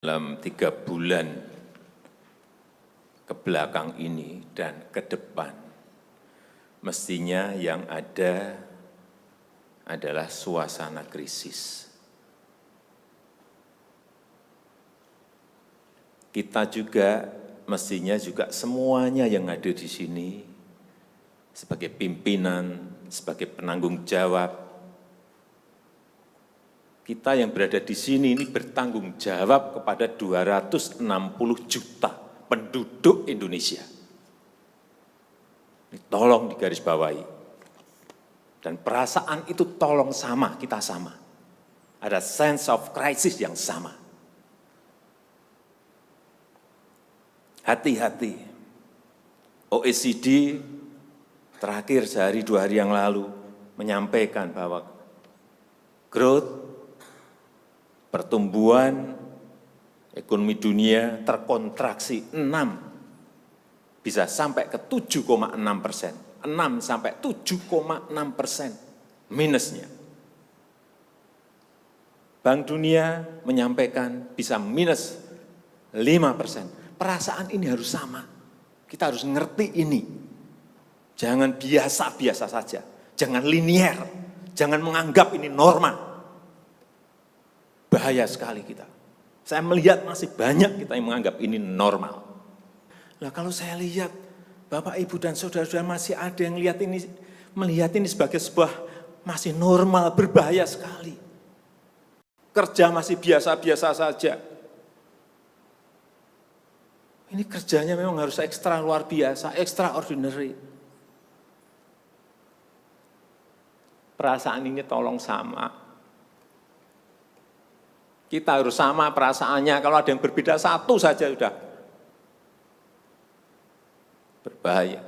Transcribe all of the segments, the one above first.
dalam 3 bulan ke belakang ini dan ke depan, mestinya yang ada adalah suasana krisis. Kita juga mestinya juga semuanya yang ada di sini sebagai pimpinan, sebagai penanggung jawab, kita yang berada di sini ini bertanggung jawab kepada 260 juta penduduk Indonesia. Ini tolong digarisbawahi. Dan perasaan itu tolong sama, kita sama. Ada sense of crisis yang sama. Hati-hati. OECD terakhir sehari 2 hari yang lalu menyampaikan bahwa growth, pertumbuhan ekonomi dunia terkontraksi 6, bisa sampai ke 7,6%. 6 sampai 7,6% minusnya. Bank Dunia menyampaikan bisa minus 5%. Perasaan ini harus sama. Kita harus ngerti ini. Jangan biasa-biasa saja. Jangan linier. Jangan menganggap ini norma. Bahaya sekali kita. Saya melihat masih banyak kita yang menganggap ini normal. Nah, kalau saya lihat Bapak, Ibu, dan saudara-saudara masih ada yang melihat ini sebagai sebuah masih normal, berbahaya sekali. Kerja masih biasa-biasa saja. Ini kerjanya memang harus ekstra luar biasa, extraordinary. Perasaan ini tolong sama. Kita harus sama perasaannya, kalau ada yang berbeda satu saja sudah berbahaya.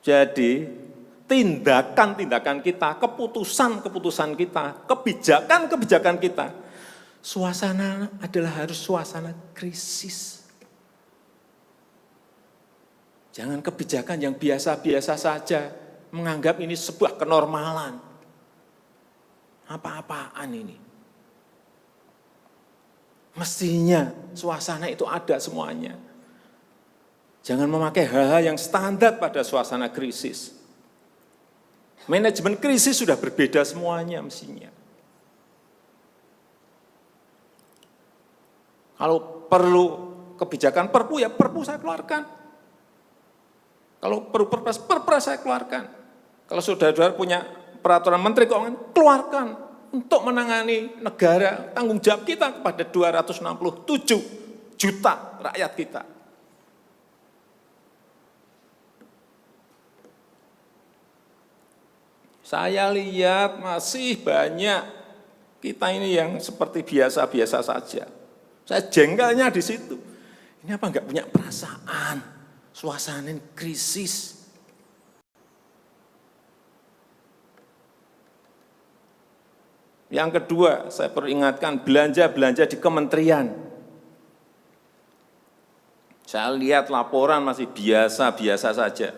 Jadi, tindakan-tindakan kita, keputusan-keputusan kita, kebijakan-kebijakan kita, suasana adalah harus suasana krisis. Jangan kebijakan yang biasa-biasa saja, menganggap ini sebuah kenormalan. Apa-apaan ini? Mestinya suasana itu ada semuanya. Jangan memakai hal-hal yang standar pada suasana krisis. Manajemen krisis sudah berbeda semuanya mestinya. Kalau perlu kebijakan perpu, ya perpu saya keluarkan. Kalau perlu perpres saya keluarkan. Kalau saudara-saudara punya peraturan Menteri Keuangan, keluarkan untuk menangani negara, tanggung jawab kita kepada 267 juta rakyat kita. Saya lihat masih banyak kita ini yang seperti biasa-biasa saja. Saya jengkelnya di situ. Ini apa enggak punya perasaan, suasana krisis. Yang kedua, saya peringatkan belanja-belanja di kementerian. Saya lihat laporan masih biasa-biasa saja.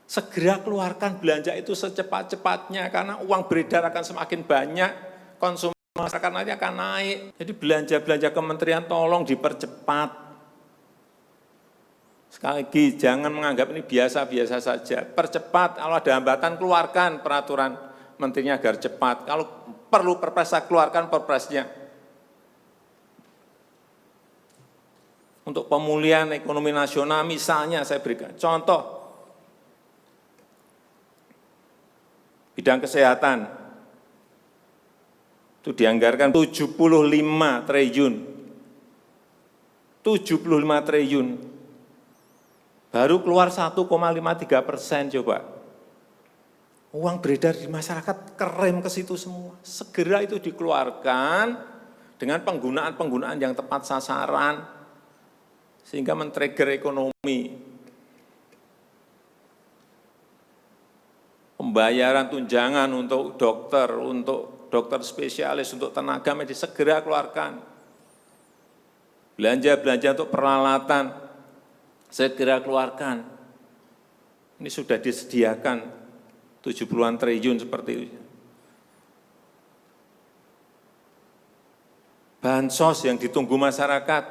Segera keluarkan belanja itu secepat-cepatnya, karena uang beredar akan semakin banyak, konsumsi masyarakat nanti akan naik. Jadi belanja-belanja kementerian tolong dipercepat. Sekali lagi, jangan menganggap ini biasa-biasa saja. Percepat, kalau ada hambatan keluarkan peraturan menterinya agar cepat. Kalau perlu perpres, saya keluarkan perpresnya. Untuk pemulihan ekonomi nasional misalnya saya berikan contoh. Bidang kesehatan. Itu dianggarkan 75 triliun. 75 triliun. Baru keluar 1,53% coba. Uang beredar di masyarakat kerem ke situ semua. Segera itu dikeluarkan dengan penggunaan-penggunaan yang tepat sasaran sehingga men-trigger ekonomi. Pembayaran tunjangan untuk dokter spesialis, untuk tenaga medis segera keluarkan. Belanja-belanja untuk peralatan segera keluarkan. Ini sudah disediakan 70-an triliun seperti itu. bansos yang ditunggu masyarakat,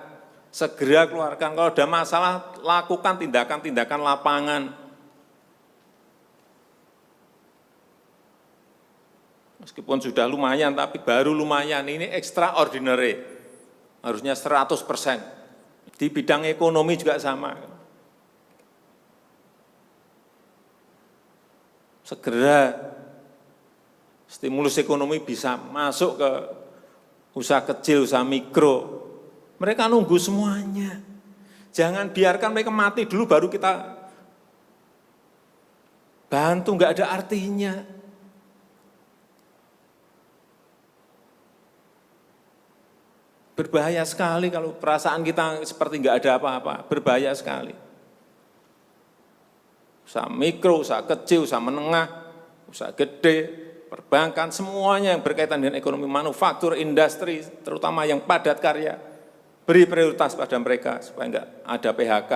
segera keluarkan. Kalau ada masalah, lakukan tindakan-tindakan lapangan. Meskipun sudah lumayan, tapi baru lumayan. Ini extraordinary, harusnya 100%. Di bidang ekonomi juga sama. Segera stimulus ekonomi bisa masuk ke usaha kecil, usaha mikro. Mereka nunggu semuanya. Jangan biarkan mereka mati dulu baru kita bantu, nggak ada artinya. Berbahaya sekali kalau perasaan kita seperti nggak ada apa-apa, berbahaya sekali. Usaha mikro, usaha kecil, usaha menengah, usaha gede, perbankan, semuanya yang berkaitan dengan ekonomi manufaktur, industri, terutama yang padat karya, beri prioritas pada mereka supaya enggak ada PHK.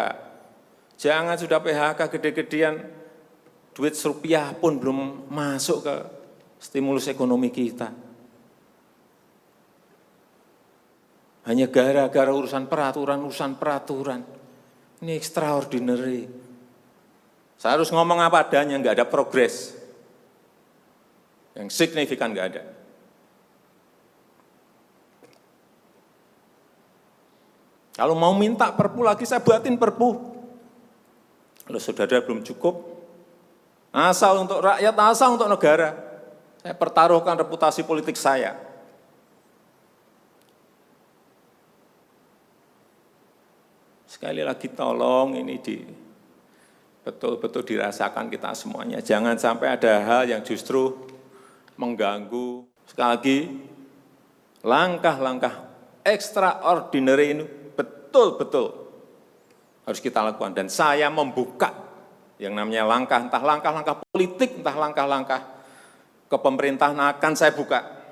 Jangan sudah PHK gede-gedean, duit rupiah pun belum masuk ke stimulus ekonomi kita. Hanya gara-gara urusan peraturan. Ini extraordinary. Saya harus ngomong apa adanya, enggak ada progres. Yang signifikan enggak ada. Kalau mau minta perpu lagi, saya buatin perpu. Kalau saudara belum cukup, asal untuk rakyat, asal untuk negara. Saya pertaruhkan reputasi politik saya. Sekali lagi tolong ini betul-betul dirasakan kita semuanya. Jangan sampai ada hal yang justru mengganggu. Sekali lagi, langkah-langkah extraordinary ini betul-betul harus kita lakukan. Dan saya membuka yang namanya langkah, entah langkah-langkah politik, entah langkah-langkah kepemerintahan akan saya buka.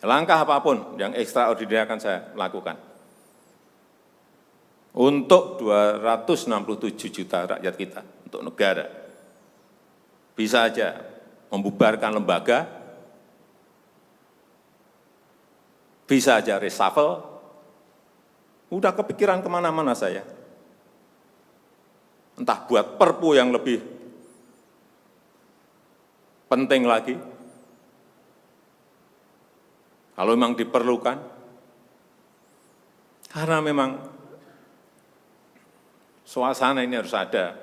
Langkah apapun yang extraordinary akan saya lakukan. Untuk 267 juta rakyat kita, untuk negara. Bisa aja membubarkan lembaga, bisa aja reshuffle, udah kepikiran kemana-mana saya. Entah buat perpu yang lebih penting lagi, kalau memang diperlukan, karena memang suasana ini harus ada.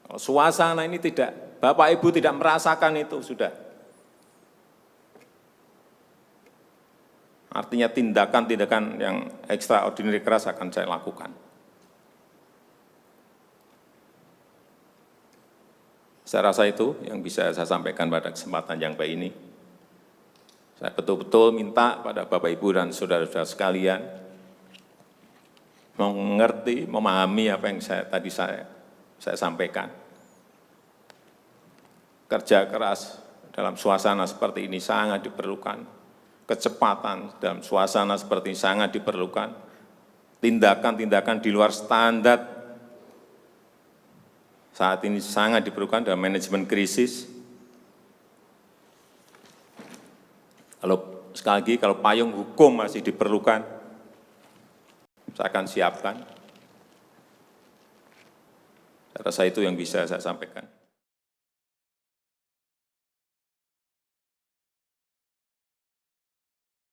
Kalau suasana ini tidak, Bapak Ibu tidak merasakan itu, sudah. Artinya tindakan-tindakan yang extraordinary keras akan saya lakukan. Saya rasa itu yang bisa saya sampaikan pada kesempatan yang baik ini. Saya betul-betul minta pada Bapak Ibu dan saudara-saudara sekalian mengerti, memahami apa yang tadi saya sampaikan. Kerja keras dalam suasana seperti ini sangat diperlukan. Kecepatan dalam suasana seperti ini sangat diperlukan. Tindakan-tindakan di luar standar saat ini sangat diperlukan dalam manajemen krisis. Sekali lagi, kalau payung hukum masih diperlukan, saya akan siapkan. Saya rasa itu yang bisa saya sampaikan.